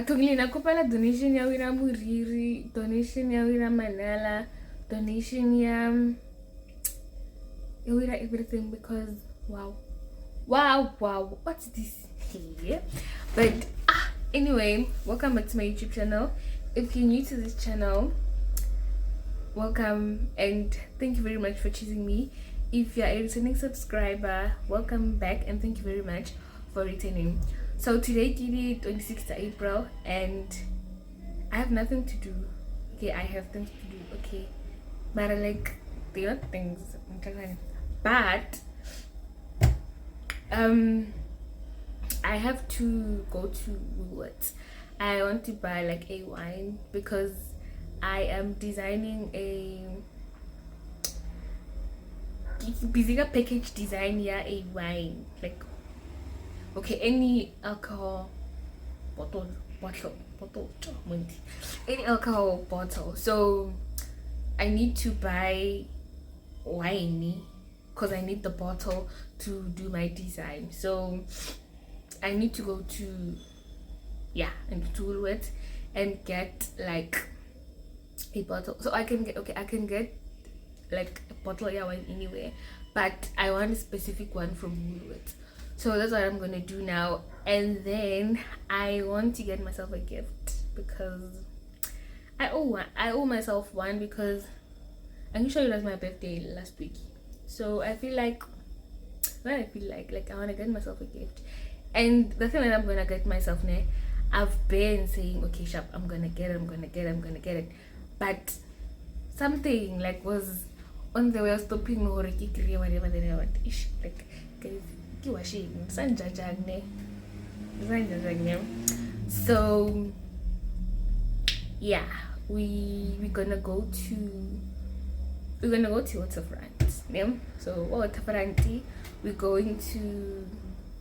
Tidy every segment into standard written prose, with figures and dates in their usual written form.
Atongile nakopela donation ya wina Muriri, donation ya wina Manala, donation ya wina everything because wow, what's this? Yeah. But anyway, welcome back to my YouTube channel. If you're new to this channel, welcome and thank you very much for choosing me. If you're a returning subscriber, welcome back and thank you very much for returning. So today is 26th April and I have nothing to do. Okay, I have things to do, okay, but like they are things, but I have to go to Woolworths. I want to buy like a wine because I am designing a bigger package design, yeah, a wine, like okay, any alcohol bottle, Maunty, any alcohol bottle. So I need to buy wine because I need the bottle to do my design. So I need to go to Woolworths and get like a bottle. So I can get like a bottle of wine anywhere, but I want a specific one from Moeletsi. So that's what I'm gonna do now, and then I want to get myself a gift because I owe myself one because I'm sure it was my birthday last week. So I feel like I want to get myself a gift, and the thing that I'm gonna get myself now, I've been saying okay, sharp, I'm gonna get it, but something like was on the way of stopping or whatever they want. Like guys, so yeah, we're gonna go to waterfront. Yeah. So waterfront, we're going to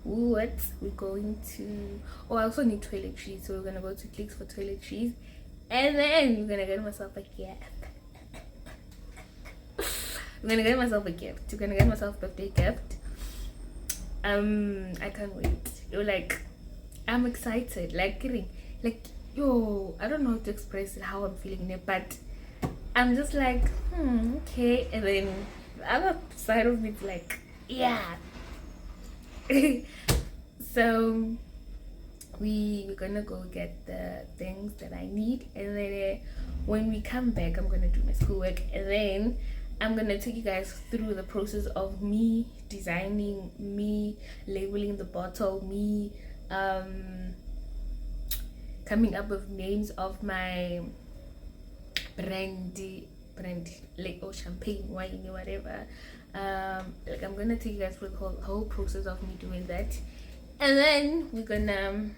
Woolworths, we're going to I also need toiletries, so we're gonna go to Clicks for toiletries, and then we're gonna get myself a gift. I'm gonna get myself a gift. You're gonna get myself a birthday gift. I can't wait. Like I'm excited. Like yo, I don't know how to express how I'm feeling there, but I'm just like okay. And then the other side of it's like yeah. So we're gonna go get the things that I need, and then when we come back, I'm gonna do my schoolwork, and then I'm gonna take you guys through the process of me designing, me labeling the bottle, me coming up with names of my brand like champagne, wine, whatever. Like I'm gonna take you guys through the whole process of me doing that, and then we're gonna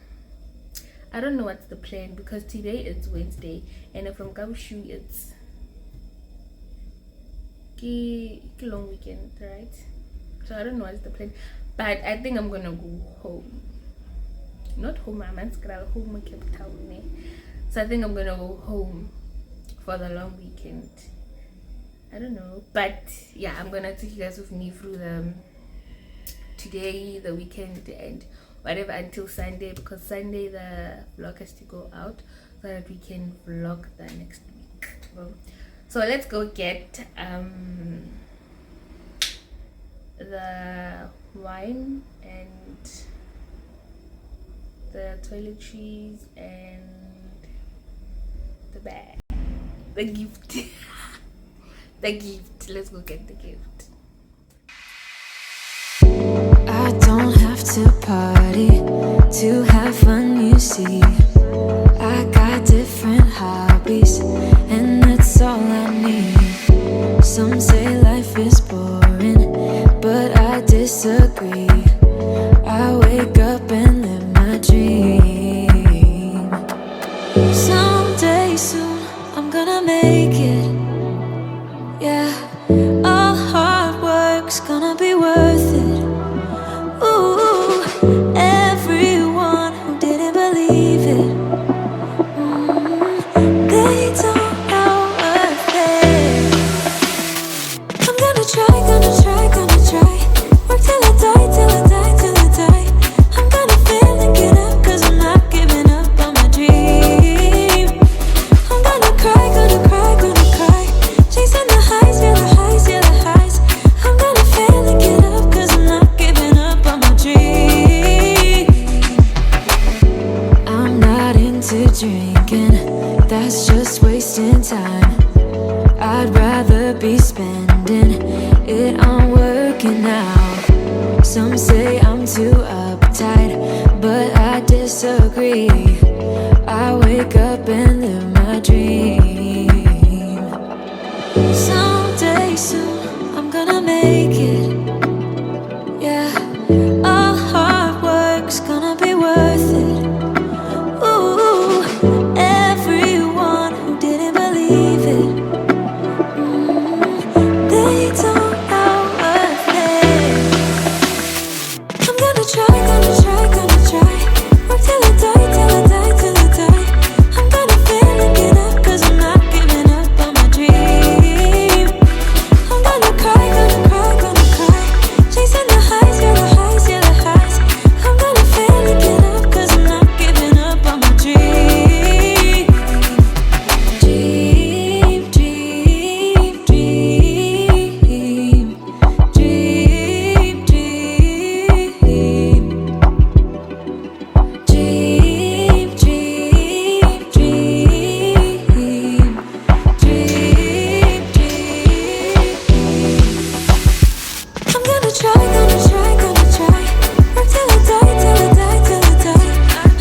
I don't know what's the plan because today it's Wednesday and from Kabushu it's long weekend, right? So I don't know what's the plan, but I think I'm gonna go home. Not home, I'm home in Cape Town. So I think I'm gonna go home for the long weekend. I don't know, but yeah, I'm gonna take you guys with me through today, the weekend, and whatever until Sunday, because Sunday the vlog has to go out so that we can vlog the next week. So let's go get the wine and the toiletries and the bag, the gift. The gift. Let's go get the gift. I don't have to party to have fun, you see. I got different hobbies, and that's all I need. Some say life is boring, but I disagree. I wake up and live my dream. Someday soon, I'm gonna make it. Yeah, all hard. I'm too uptight, but I disagree. I wake up and live my dream. Someday soon, I'm gonna make it. Yeah, all hard work's gonna be worth it. Ooh, everyone who didn't believe it, they don't know worth it. I'm gonna try, gonna try, gonna try. Work till I die, till I die, till I die. I'm gonna fail and get up, 'cause I'm not giving up on my dream. I'm gonna cry, gonna cry, gonna cry. Chasing the highs, yeah, the highs, yeah, the highs. I'm gonna fail and get up, 'cause I'm not giving up on my dream. Dream, dream, dream. Dream, dream, dream. Dream, dream, dream. Dream, dream. I'm gonna try, gonna try, gonna try. Work till I die, till I die, till I die.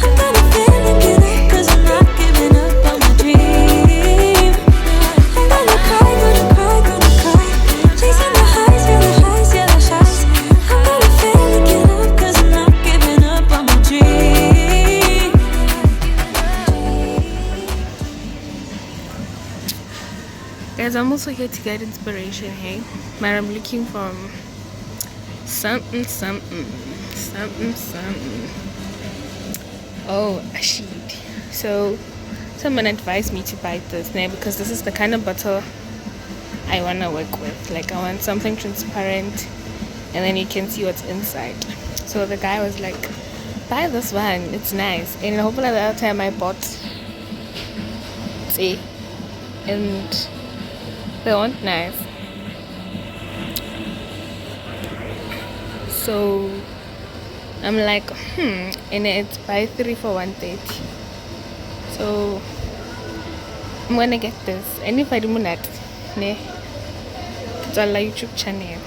I'm gonna fail and get up, 'cause I'm not giving up on my dream. I'm gonna cry, gonna cry, gonna cry. Chasing the highs, yeah, the highs, yeah, the highs. I'm gonna fail and get up, 'cause I'm not giving up on my dream. Guys, I'm also here to get inspiration, hey? But I'm looking for something. Oh, a sheet. So someone advised me to buy this now because this is the kind of bottle I want to work with. Like, I want something transparent and then you can see what's inside. So the guy was like, buy this one, it's nice. And hopefully the other time I bought it and they weren't nice. So I'm like, and it's buy 3 for 130. So I'm gonna get this. And if I do not, it's on my YouTube channel.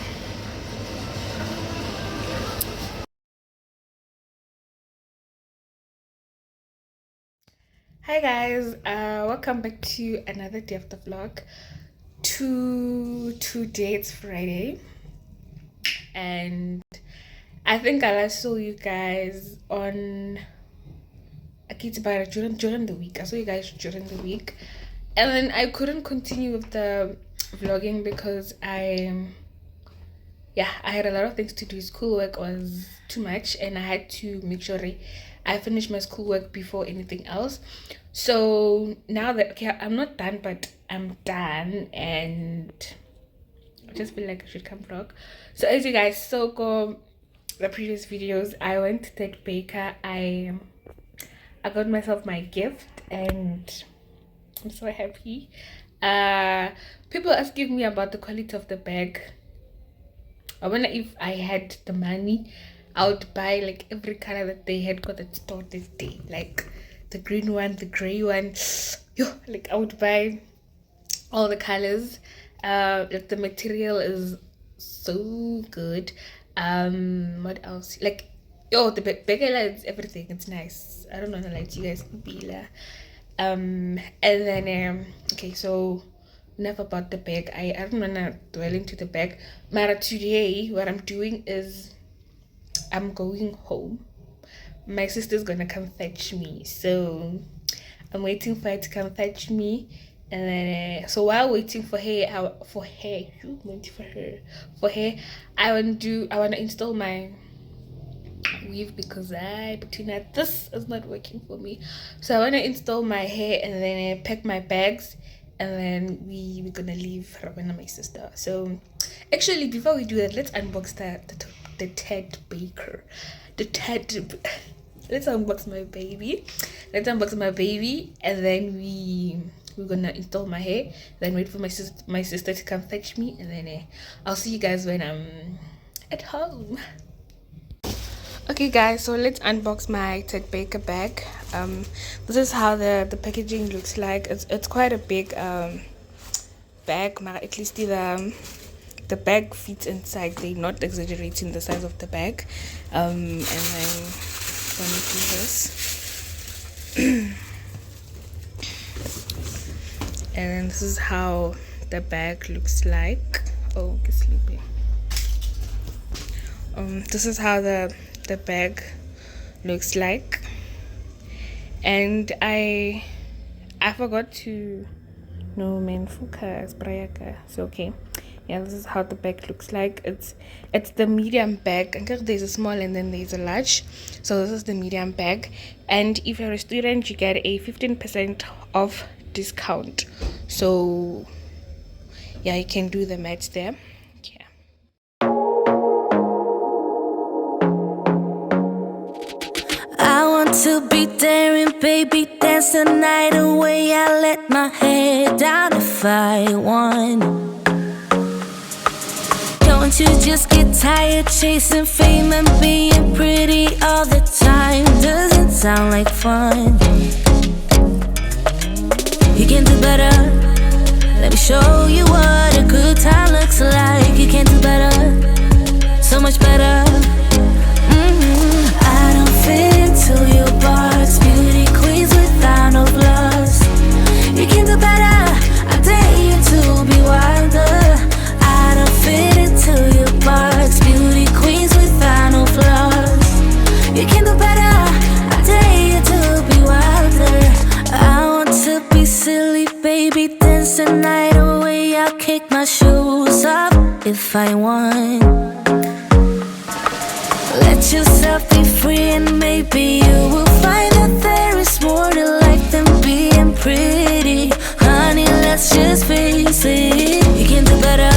Hi guys, welcome back to another day of the vlog. Today it's Friday, and I think I saw you guys on during the week. I saw you guys during the week, and then I couldn't continue with the vlogging because I had a lot of things to do. Schoolwork was too much, and I had to make sure I finished my schoolwork before anything else. So now that I'm not done, but I'm done, and I just feel like I should come vlog. So as you guys saw the previous videos, I went to that baker. I got myself my gift, and I'm so happy. People asking me about the quality of the bag. I wonder if I had the money, I would buy like every color that they had got at store this day, like the green one, the gray one. Like I would buy all the colors. Like the material is so good. What else? Like the bagela is everything. It's nice. I don't want to lie to you guys. And then okay, so enough about the bag. I don't want to dwell into the bag. But today what I'm doing is I'm going home. My sister's gonna come fetch me, so I'm waiting for her to come fetch me. And then so while waiting for her, I want to install my weave because this is not working for me. So I want to install my hair and then pack my bags, and then we're gonna leave Robin, my sister. So actually, before we do that, let's unbox the Ted Baker. Let's unbox my baby. And then we're gonna install my hair, then wait for my sister to come fetch me, and then I'll see you guys when I'm at home. Okay guys, so let's unbox my Ted Baker bag. This is how the packaging looks like. It's quite a big bag, at least the the bag fits inside. They're not exaggerating the size of the bag. And then let me do this. And then this is how the bag looks like. Oh, get sleepy. This is how the bag looks like. And I forgot to focus. So okay, yeah, this is how the bag looks like. It's the medium bag. I think there's a small and then there's a large. So this is the medium bag, and if you're a student, you get a 15% off discount. So yeah, you can do the math there. Yeah. I want to be daring, baby, dance the night away. I let my head down if I want. Don't you just get tired chasing fame and being pretty all the time? Doesn't sound like fun. You can do better. Let me show you what a good time looks like. You can do better, so much better. I don't fit into your box, beauty queens without no flaws. You can do better, I dare you to be wilder. I don't fit into your box, beauty queens without no flaws. You can do better, I dare you to be wilder. I want to be silly, baby, dance the night away. I'll kick my shoes off if I want. Let yourself be free and maybe you will find that there is more to life than being pretty. Honey, let's just face it. You can do better.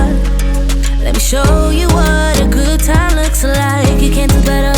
Let me show you what a good time looks like. You can do better.